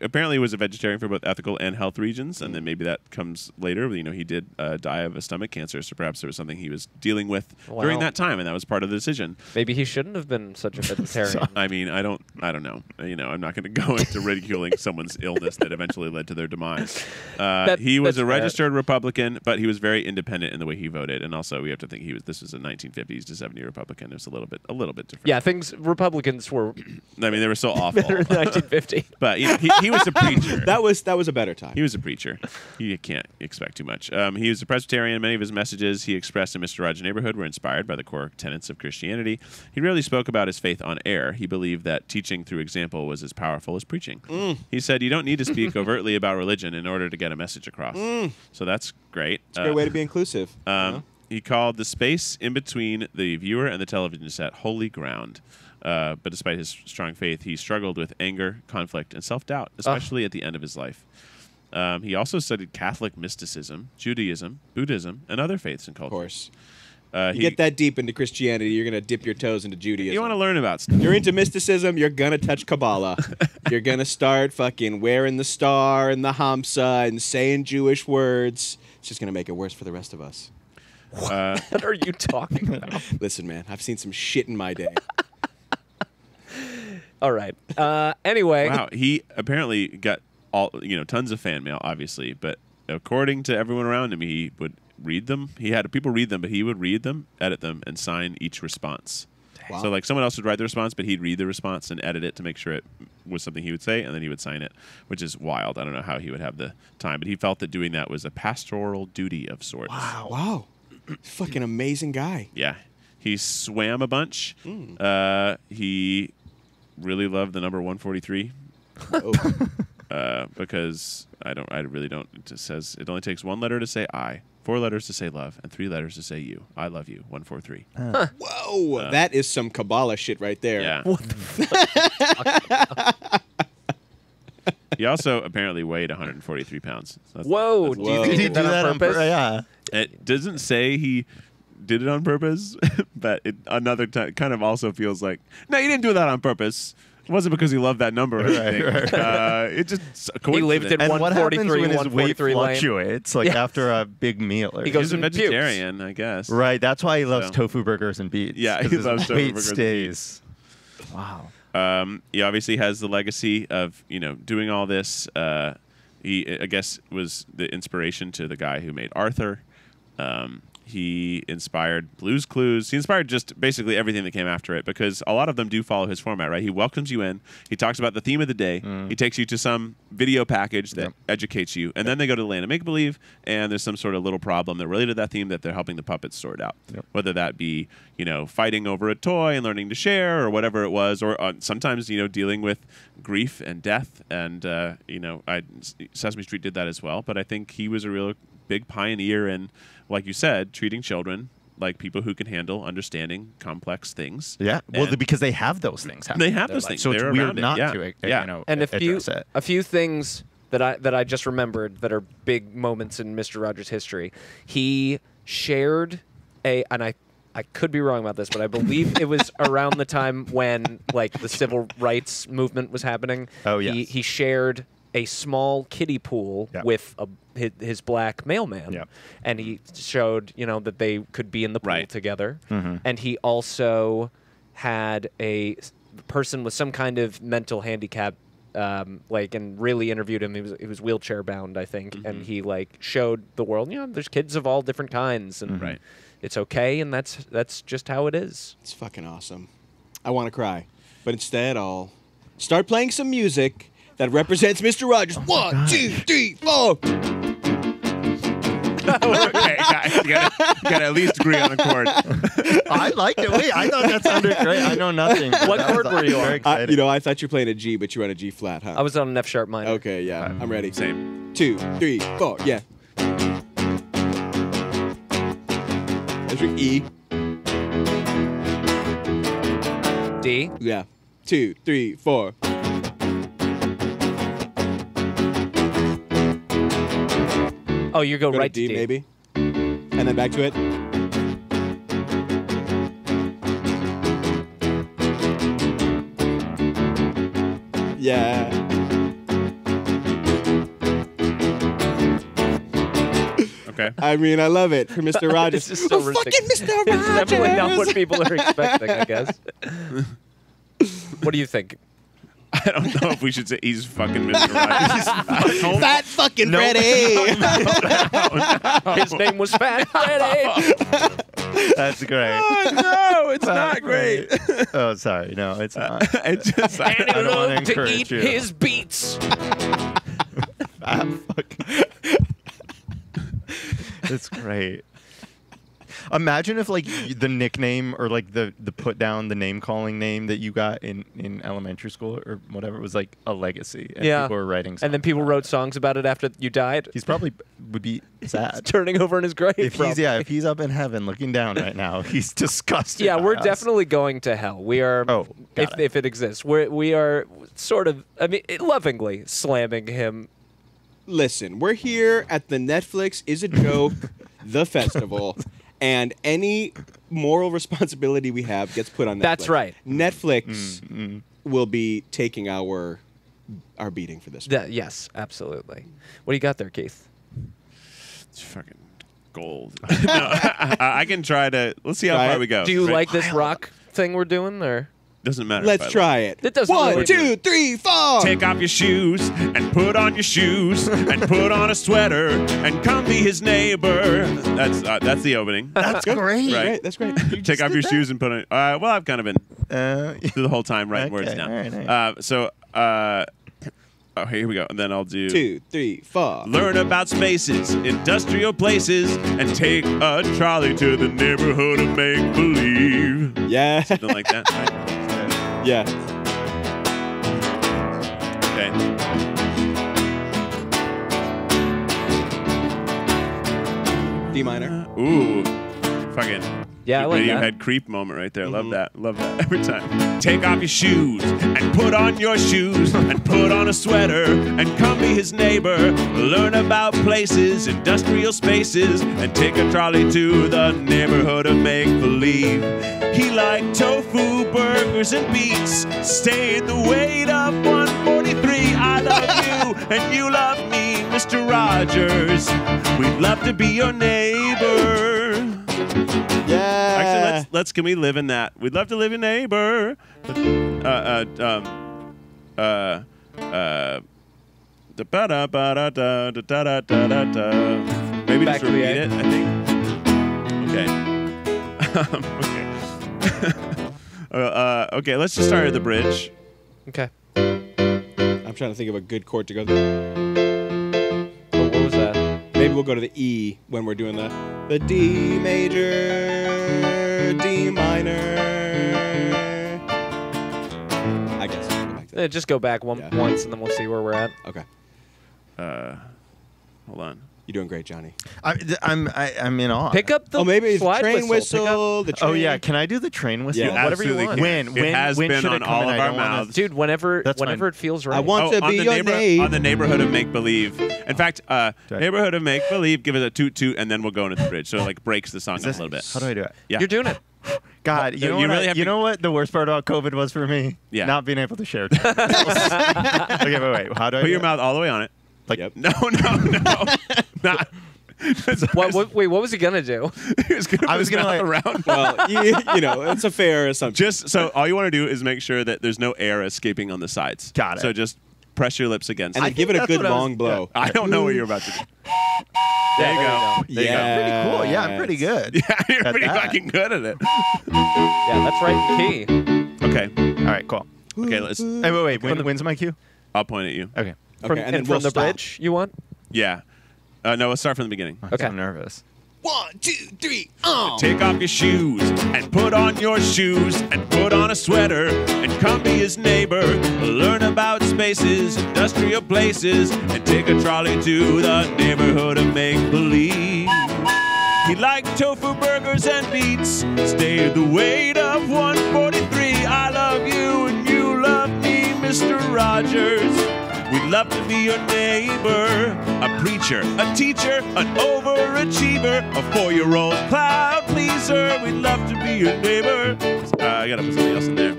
apparently was a vegetarian for both ethical and health reasons, and then maybe that comes later. He did die of a stomach cancer, so perhaps there was something he was dealing with during Wow. that time, and that was part of the decision. Maybe he shouldn't have been such a vegetarian. I mean, I don't know. I'm not going to go into ridiculing someone's illness that eventually led to their demise. He was that's a fair. registered Republican, but he was very independent in the way he voted, and also we have to think this was a 1950s to 70s Republican. It was a little bit different. Yeah, Republicans were I mean, they were so awful. better in 1950. But he was a preacher. That was a better time. He was a preacher. You can't expect too much. He was a Presbyterian. Many of his messages he expressed in Mr. Rogers' Neighborhood were inspired by the core tenets of Christianity. He rarely spoke about his faith on air. He believed that teaching through example was as powerful as preaching. He said, "You don't need to speak overtly about religion in order to get a message across." So that's great. It's a great way to be inclusive. you know? He called the space in between the viewer and the television set holy ground. But despite his strong faith, he struggled with anger, conflict, and self-doubt, especially at the end of his life. He also studied Catholic mysticism, Judaism, Buddhism, and other faiths and Of cultures. course. You get that deep into Christianity, you're going to dip your toes into Judaism. You want to learn about stuff. You're into mysticism, you're going to touch Kabbalah. You're going to start fucking wearing the star and the Hamsa and saying Jewish words. It's just going to make it worse for the rest of us. What are you talking about? Listen, man, I've seen some shit in my day. All right. Anyway, Wow, he apparently got tons of fan mail, obviously, but according to everyone around him, he would read them. He had people read them, but he would read them, edit them, and sign each response. Wow. So like someone else would write the response, but he'd read the response and edit it to make sure it was something he would say, and then he would sign it, which is wild. I don't know how he would have the time, but he felt that doing that was a pastoral duty of sorts. Wow. Fucking amazing guy. Yeah. He swam a bunch. He really loved the number 143 Oh. because I really don't. It just says it only takes one letter to say I, 4 letters to say love, and 3 letters to say you. I love you. 143. Whoa. That is some Kabbalah shit right there. Yeah. What the He also apparently weighed 143 pounds. So Whoa! Do you Whoa. think he Did he did that on purpose? Yeah. It doesn't say he did it on purpose, but another time kind of also feels like, no, he didn't do that on purpose. It wasn't because he loved that number or anything. It just a He lived in coincidence. And what happens 143, when his weight 143 lane. fluctuates, like Yeah. after a big meal? Or He goes He's a in pukes. vegetarian, I guess. right. That's why he loves So- tofu burgers and beets. Yeah, 'cause he his loves tofu weight burgers and stays. Wow. He obviously has the legacy of doing all this. He, I guess, was the inspiration to the guy who made Arthur. He inspired Blue's Clues. He inspired just basically everything that came after it because a lot of them do follow his format, right? He welcomes you in. He talks about the theme of the day. He takes you to some video package that educates you. And then they go to the land of make-believe, and there's some sort of little problem that related to that theme that they're helping the puppets sort out. Whether that be, fighting over a toy and learning to share or whatever it was, or sometimes, dealing with grief and death. And, Sesame Street did that as well. But I think he was a real big pioneer in, like you said, treating children like people who can handle understanding complex things. Yeah. Well, And because they have those things. they have those things. So it's They're weird around it. not Yeah. to, Yeah. And address it. a few things that I just remembered that are big moments in Mr. Rogers' history. He shared and I could be wrong about this, but I believe it was around the time when the civil rights movement was happening. Oh, yes. He shared a small kiddie pool Yep. with his black mailman, Yep. and he showed that they could be in the pool Right. together. And he also had a person with some kind of mental handicap, and really interviewed him. He was wheelchair bound, I think, and he showed the world. There's kids of all different kinds, and Right. it's okay, and that's just how it is. It's fucking awesome. I want to cry. But instead, I'll start playing some music that represents Mr. Rogers. 1, 2, 3, 4. Okay, guys, you gotta at least agree on a chord. I liked it. Wait, I thought that sounded great. I know nothing. but What that was chord were you very on? exciting. I thought you were playing a G, but you were on a G flat, huh? I was on an F sharp minor. Okay, yeah. I'm ready. Same. 2, 3, 4. Yeah. There's your E. D. Yeah. 2, 3, 4. Oh, you go Go right to D, to D. maybe. And then back to it. Yeah. Okay. I mean, I love it for Mr. Rogers. This is so fucking ridiculous. Mr. Rogers. It's definitely not what people are expecting, I guess. What do you think? I don't know if we should say he's fucking Mr. Rogers. Fat fucking Freddy. His name was Fat Freddy. That's great. No, it's not great. Oh, sorry. No, it's not. It's just And he I don't wanna loved to encourage eat you. his beets. It's great. Imagine if the nickname or the put down, the name calling name that you got in elementary school or whatever was a legacy, and Yeah. people were writing. And then people wrote songs about it after you died. he's probably would be sad Turning over in his grave. if probably. if he's up in heaven looking down right now. He's disgusted. Yeah, by we're us. definitely going to hell. We are. Oh, got if it exists, we are sort of. I mean, lovingly slamming him. Listen, we're here at the Netflix is a joke, the festival, and any moral responsibility we have gets put on Netflix. That's right. Netflix will be taking our beating for this. Yes, absolutely. What do you got there, Keith? It's fucking gold. No, I can try to. Let's see how Try far it. we go. Do you Right? like this rock thing we're doing, or Doesn't matter. Let's if I try it. It doesn't One, really- 2, 3, 4. Take off your shoes and put on your shoes and put on a sweater and come be his neighbor. That's the opening. That's great. Right. Great. That's great. Take off your shoes and put on. Well, I've kind of been through the whole time writing words Okay, now. all right. Here we go. And then I'll do 2, 3, 4. Learn about spaces, industrial places, and take a trolley to the neighborhood of make believe. Yeah. Something like that. Right? Yeah. Okay. D minor. Ooh. Fucking. Yeah, I like Radiohead that. creep moment right there. Love that. Love that every time. Take off your shoes and put on your shoes and put on a sweater and come be his neighbor. Learn about places, industrial spaces, and take a trolley to the neighborhood of make believe. He liked tofu, burgers, and beets. Stay in the weight of 143. I love you and you love me, Mr. Rogers. We'd love to be your neighbor. Yeah. Actually, let's can we live in that? We'd love to live in neighbor. Maybe Back just to the repeat A. it. I think. Okay. Okay. Let's just start at the bridge. Okay. I'm trying to think of a good chord to go. Oh, what was that? Maybe we'll go to the E when we're doing the D major, D minor. I guess. We'll go back to that. Just go back once, and then we'll see where we're at. Okay. Hold on. You're doing great, Johnny. I'm in awe. Pick up the maybe it's the slide train whistle. Pick up- whistle. The train. Oh yeah, can I do the train whistle? Yeah. Whatever you Absolutely want. can. When It has when been should on it come all in? of I our don't wanna- mouths. Dude, whenever That's fine. it feels right. I want to on be the your neighbor. on the neighborhood of make believe. In fact, neighborhood of make believe. Give it a toot toot, and then we'll go into the bridge. So it like breaks the song up a little bit. How do I do it? Yeah. You're doing it. God, you know you what? really have You to- know what the worst part about COVID was for me? Yeah. Not being able to share. Okay, wait. How do I Put do your it? mouth all the way on it. Like, Yep. No. Not. Wait, what was he gonna do? He was gonna I was put his gonna, mouth like- around. Well, you know, it's a fair assumption. Just so all you want to do is make sure that there's no air escaping on the sides. Got it. So just press your lips against And it. then give it a that's good what I was- long blow. I don't know what you're about to do. There you go. There you go. pretty cool. Yeah, I'm pretty good. Yeah, you're At pretty that. fucking good at it. Yeah, that's right. Key. Okay. All right, cool. Okay, let's. Hey, wait. When's my cue? I'll point at you. Okay. Okay, From, and then from we'll the stop. bridge, you want? Yeah. No, let's start from the beginning. Okay. I'm nervous. 1, 2, 3. Take off your shoes and put on your shoes and put on a sweater and come be his neighbor. Learn about spaces, industrial places, and take a trolley to the neighborhood of make believe. He liked tofu burgers and beets. Stay the weight of 143. I love you and you love me, Mr. Rogers. We'd love to be your neighbor, a preacher, a teacher, an overachiever, a 4-year-old cloud pleaser. We'd love to be your neighbor. I gotta put something else in there.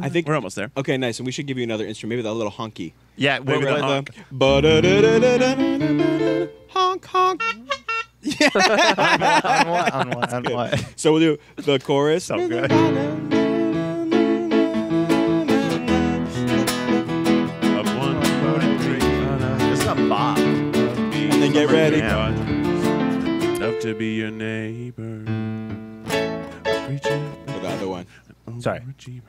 I think We're almost there. Okay, nice. And we should give you another instrument, maybe that little honky. Yeah, Maybe well, the well, honk. Ba-da-da-da-da-da-da-da-da. Honk, honk. on what? So we'll do the chorus. So good. Of 143. It's a bop. And then get ready. Love to be your neighbor. Preacher. For the other one. Sorry. Overachiever.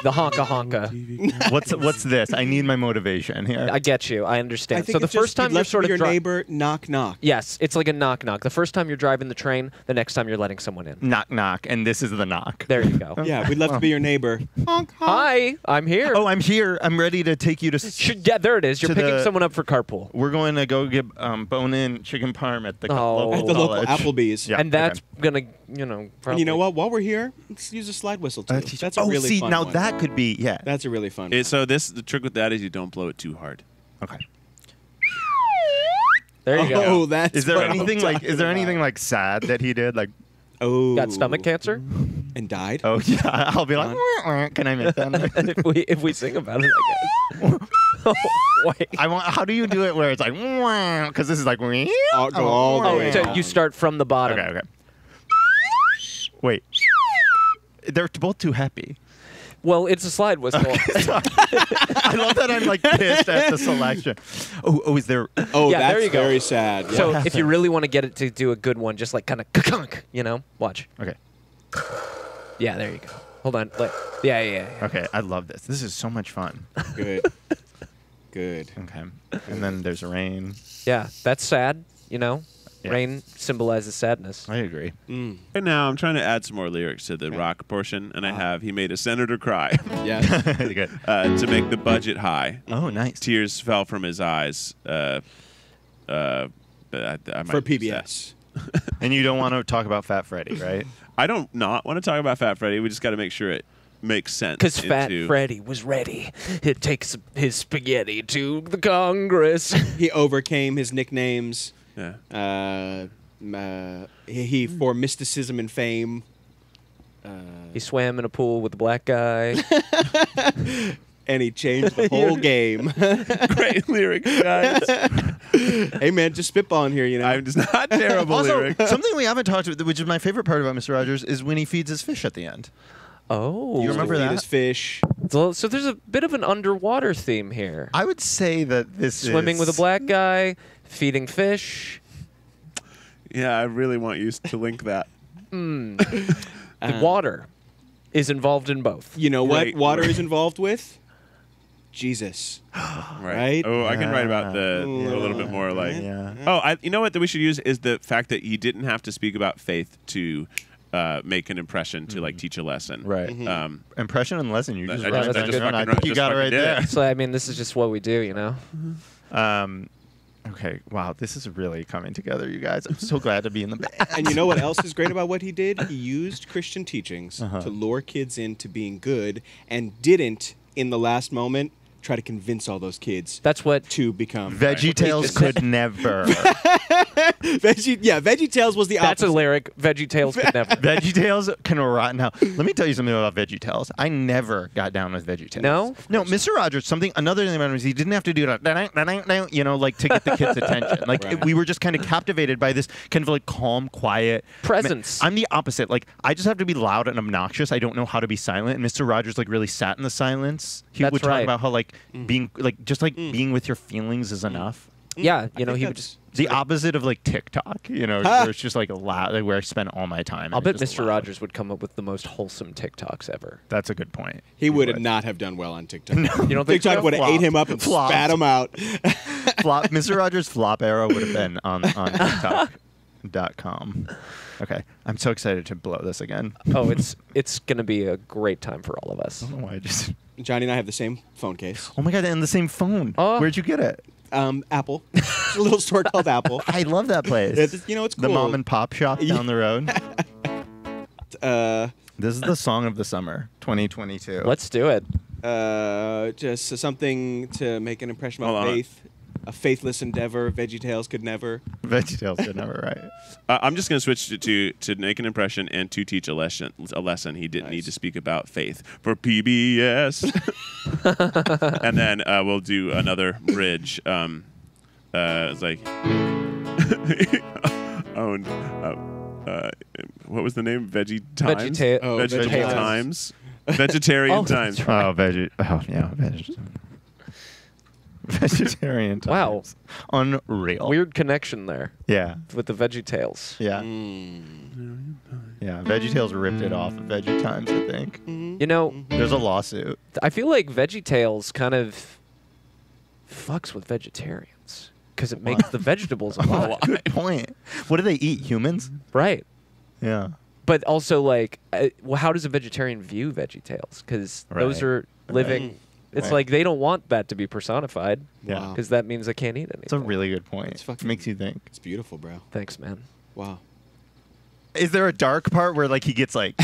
The honka honka. What's this? I need my motivation here. I get you. I understand. I think So the it's just first time you'd you're love to sort be of your dri- neighbor, knock, knock. Yes, it's like a knock knock. The first time you're driving the train, the next time you're letting someone in. Knock knock, and this is the knock. There you go. Yeah, we'd love to be your neighbor. Honk, honk. Hi, I'm here. Oh, I'm here. I'm ready to take you to. Yeah, there it is. You're to picking the- someone up for carpool. We're going to go get bone-in chicken parm at the Oh. local At the local college. Applebee's. Yeah. And that's okay. gonna, probably. And you know what? While we're here, let's use a slide whistle too. That's a really see, fun now one. that could be That's a really fun one. So the trick with that is you don't blow it too hard. Okay. There you Oh, go. that's Is there what I'm anything like? Is there talking anything about. like sad that he did? Like, Oh. Got stomach cancer? And died? oh yeah, I'll be like, can I make that? if we sing about it, I guess. Oh, wait. I want. How do you do it where it's like, because this is like, I'll go all the Oh, way so down. you start from the bottom. Okay. Wait. They're both too happy. Well, it's a slide whistle. I love that I'm like pissed at the selection. Oh, is there? Oh, Yeah, that's there you go. very sad. Yeah. So if you really want to get it to do a good one, just like kind of kunk, watch. Okay. Yeah, there you go. Hold on. Yeah. Okay, I love this. This is so much fun. Good. Good. Okay. And then there's rain. Yeah, that's sad, Yeah. Rain symbolizes sadness. I agree. Right now, I'm trying to add some more lyrics to the rock portion, and I have "He made a senator cry" Yeah. Good. to make the budget high. Oh, nice. Tears fell from his eyes. But I might For use PBS. And you don't want to talk about Fat Freddy, right? I don't not want to talk about Fat Freddy. We just got to make sure it makes sense. Because Fat into- Freddy was ready. It takes his spaghetti to the Congress. He overcame his nicknames. Yeah. He for mysticism and fame. He swam in a pool with a black guy. And he changed the whole game. Great lyrics, guys. Hey man, just spitballing here, I'm just not terrible Also, lyrics. something we haven't talked about, which is my favorite part about Mr. Rogers, is when he feeds his fish at the end. Oh. You remember Feed that? his fish. So there's a bit of an underwater theme here. I would say that this Swimming is... with a black guy, feeding fish. Yeah, I really want you to link that. The water is involved in both. You know Great. what water is involved with? Jesus. Right? Oh, I can write about the Yeah. a little bit more like. Yeah. Oh, you know what that we should use is the fact that you didn't have to speak about faith to make an impression to like teach a lesson. Right. Impression and lesson. You just I wrote just- that I just down. I fucking think you just got it fucking right did there. it. So, I mean, this is just what we do, Okay. Wow. This is really coming together, you guys. I'm so glad to be in the band. And you know what else is great about what he did? He used Christian teachings to lure kids into being good and didn't, in the last moment, try to convince all those kids That's what... to become VeggieTales could never. VeggieTales was the That's opposite. a lyric. VeggieTales could never. VeggieTales can rot now. Let me tell you something about VeggieTales. I never got down with VeggieTales. No? No, Mr. Rogers, another thing about him is he didn't have to do that, like to get the kids' attention. Like Right. we were just kind of captivated by this kind of like calm, quiet Presence. I'm the opposite. Like I just have to be loud and obnoxious. I don't know how to be silent. And Mr. Rogers like really sat in the silence. He That's would talk right. about how like being like just like being with your feelings is enough. Yeah, I he think would just... The opposite of like TikTok, where it's just like a lot, like, where I spend all my time. I'll and bet it's just Mr. loud. Rogers would come up with the most wholesome TikToks ever. That's a good point. He would not have done well on TikTok. You don't think TikTok so? would have ate him up and Flopped. spat him out. Mr. Rogers' flop era would have been on TikTok.com. Okay, I'm so excited to blow this again. Oh, it's going to be a great time for all of us. I don't know why I just. Johnny and I have the same phone case. Oh my god, and the same phone. Oh. Where'd you get it? Apple. It's a little store called Apple. I love that place. It's cool. The mom and pop shop down the road. This is the song of the summer, 2022. Let's do it. Just something to make an impression about Hold on. faith. A faithless endeavor. VeggieTales could never. VeggieTales could never right. I'm just going to switch to make an impression and to teach a lesson. He didn't need to speak about faith for PBS. And then we'll do another bridge. It's like owned. What was the name? Veggie Times. Oh, Vegetable Veggie Times. Vegetarian Oh, Times. that's right. Oh, vegetarian. Wow. Times. Unreal. Weird connection there Yeah. with the VeggieTales. Yeah. Yeah. VeggieTales ripped it off of Veggie Times, I think. You know, There's a lawsuit. I feel like VeggieTales kind of fucks with vegetarians because it makes the vegetables alive. Good point. What do they eat? Humans? Right. Yeah. But also, like, well, how does a vegetarian view VeggieTales? Because those Right. are living. It's Right. like they don't want that to be personified. Yeah. Wow. Because that means I can't eat anything. It's a really good point. It's fucking- Makes you think. It's beautiful, bro. Thanks, man. Wow. Is there a dark part where like he gets like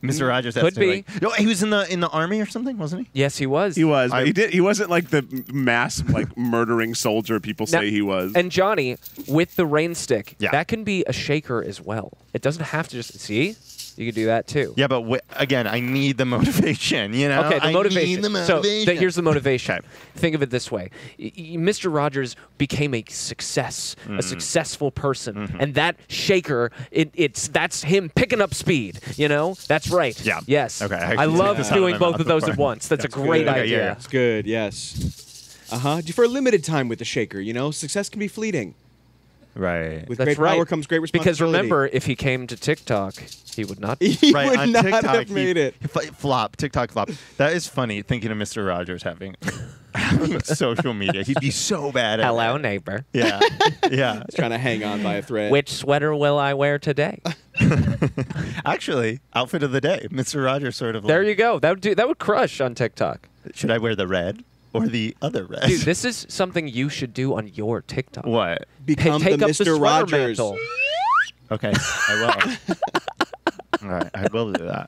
Mr. Rogers has Could to be. like no, he was in the army or something, wasn't he? Yes, he was. He was, but I- he wasn't like the mass like murdering soldier people Now- say he was. And Johnny, with the rain stick, Yeah. that can be a shaker as well. It doesn't have to just see. You could do that too. Yeah, but again, I need the motivation. You know. Okay, the I motivation. need the motivation. So here's the motivation. Okay. Think of it this way: Mr. Rogers became a success, a successful person, and that shaker, that's him picking up speed. You know, that's right. Yeah. Yes. Okay, I I love see that. doing Out of both my of those mouth at once. That's a That's great good. Okay, idea. yeah. It's good, yes. For a limited time with the shaker, you know, success can be fleeting. Right. With That's great power right. comes great responsibility. Because remember, if he came to TikTok, he would not. he Right, would on not TikTok, have made it. Flop, TikTok flop. That is funny, thinking of Mr. Rogers having social media. He'd be so bad at Hello, it. neighbor. Yeah, yeah. Trying to hang on by a thread. Which sweater will I wear today? Actually, outfit of the day. Mr. Rogers sort of There like, you go. That would crush on TikTok. should I wear the red or the other red? Dude, this is something you should do on your TikTok. What? Become Take the up the Mr. sweater Rogers. mantle. Okay, I will. All right, I will do that.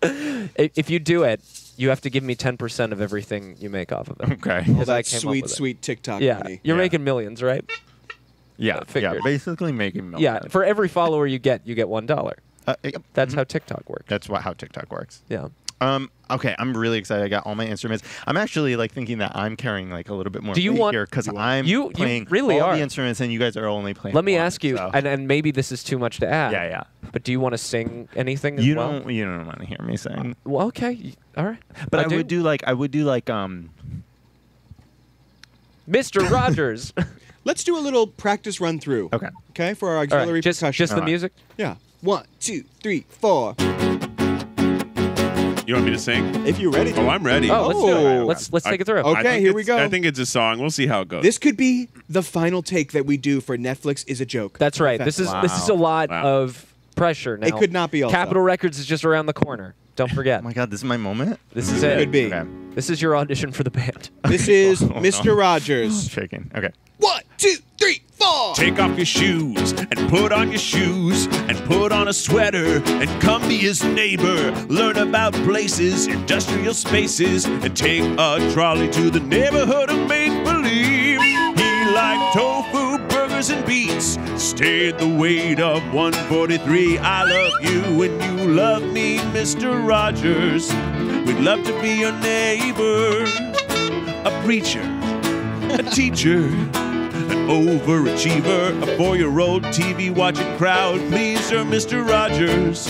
If you do it, you have to give me 10% of everything you make off of it. Okay. All Because I that came up sweet, with it. sweet TikTok Yeah, money. you're Yeah. making millions, right? Yeah, figured. basically making millions. Yeah, for every follower you get $1. Yep. That's how TikTok works. That's how TikTok works. Yeah. Okay, I'm really excited. I got all my instruments. I'm actually like thinking that I'm carrying like a little bit more Do you weight want- here because I'm You playing really all are. the instruments and you guys are only playing. Let me one, ask you, so- and maybe this is too much to add. yeah. But do you want to sing anything as You well? don't want to hear me sing. Well, okay. All right. But I would do like Mr. Rogers. Let's do a little practice run through. Okay. Okay, for our All auxiliary right. Just percussion. the Alright. music? Yeah. 1, 2, 3, 4. You want me to sing? If you're ready to. Oh, I'm ready. Oh, let's do it. Oh. Let's I- take it through. Okay. I think here we it's- go. I think it's a song. We'll see how it goes. This could be the final take that we do for Netflix is a joke. That's right. This is a lot Wow. of pressure now. It could not be also. Capitol Records is just around the corner. Don't forget. Oh my God, this is my moment. This is it. Could be. Okay. This is your audition for the band. This is Oh, Mr. no. I'm Rogers. shaking. Okay. 1, 2, 3, 4. Take off your shoes and put on your shoes and put on a sweater and come be his neighbor. Learn about places, industrial spaces, and take a trolley to the neighborhood of make-believe. He liked tofu, burgers, and beets. Stayed the weight of 143. I love you and you love me, Mr. Rogers. We'd love to be your neighbor. A preacher, a teacher, an overachiever, a 4-year-old TV watching crowd pleaser, Mr. Rogers.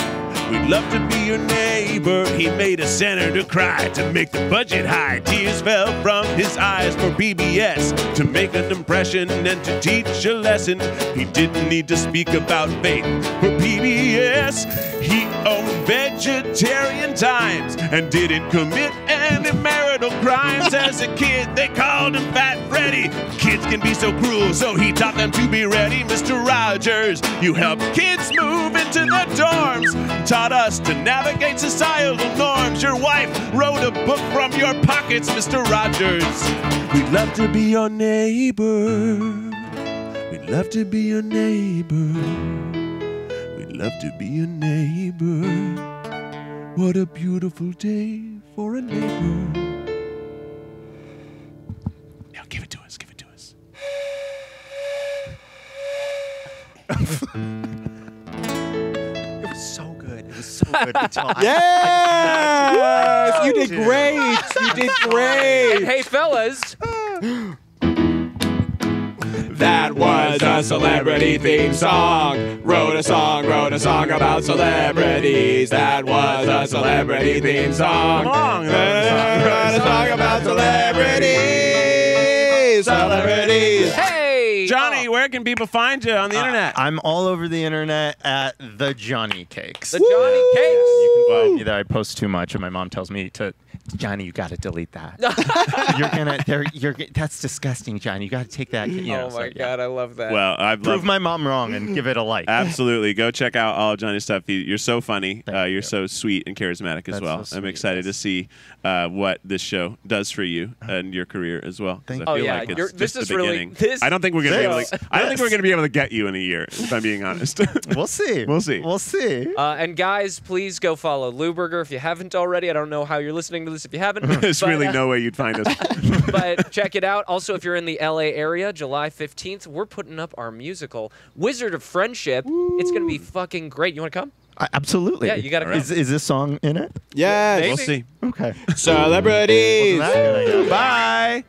We'd love to be your neighbor. He made a senator cry to make the budget high. Tears fell from his eyes for PBS to make an impression and to teach a lesson. He didn't need to speak about faith for PBS. He owned Vegetarian Times and didn't commit any marital crimes. As a kid, they called him Fat Freddy. Kids can be so cruel, so he taught them to be ready. Mr. Rogers, you helped kids move into the dorms, taught us to navigate societal norms. Your wife wrote a book from your pockets, Mr. Rogers. We'd love to be your neighbor. We'd love to be your neighbor. We'd love to be your neighbor. What a beautiful day for a neighbor. Now give it to us, give it to us. It was so good. It was so good. Until Yes! You did great. You did great. Hey, fellas. That was a celebrity theme song. Wrote a song about celebrities. That was a celebrity theme song. Come on. Wrote a song about celebrities. Celebrities. Hey. Johnny, where can people find you on the internet? I'm all over the internet at the Johnny Cakes. The Johnny Cakes. You can find me there. I post too much, and my mom tells me to. Johnny, you got to delete that. That's disgusting, Johnny. You got to take that. You know, Oh so, my yeah. God, I love that. Well, I've Prove loved my mom wrong and give it a like. Absolutely. Go check out all of Johnny's stuff. You're so funny. Thank You're you. so sweet and charismatic as That's well. so I'm sweet, excited to yes. see what this show does for you and your career as well. 'Cause Thank I you. feel Oh, yeah. like it's You're- just this the is really- beginning. this- I don't think we're gonna be able this- to. I don't think we're gonna be able to get you in a year. If I'm being honest. We'll see. We'll see. We'll see. And guys, please go follow Lou Burger if you haven't already. I don't know how you're listening to this if you haven't. There's but, really no way you'd find us. but check it out. Also, if you're in the LA area, July 15th, we're putting up our musical Wizard of Friendship. It's going to be fucking great. You want to come? Absolutely. Yeah, you gotta come. Is this song in it? Yes. We'll see. Okay. Celebrities. Wasn't that good, I guess. Bye.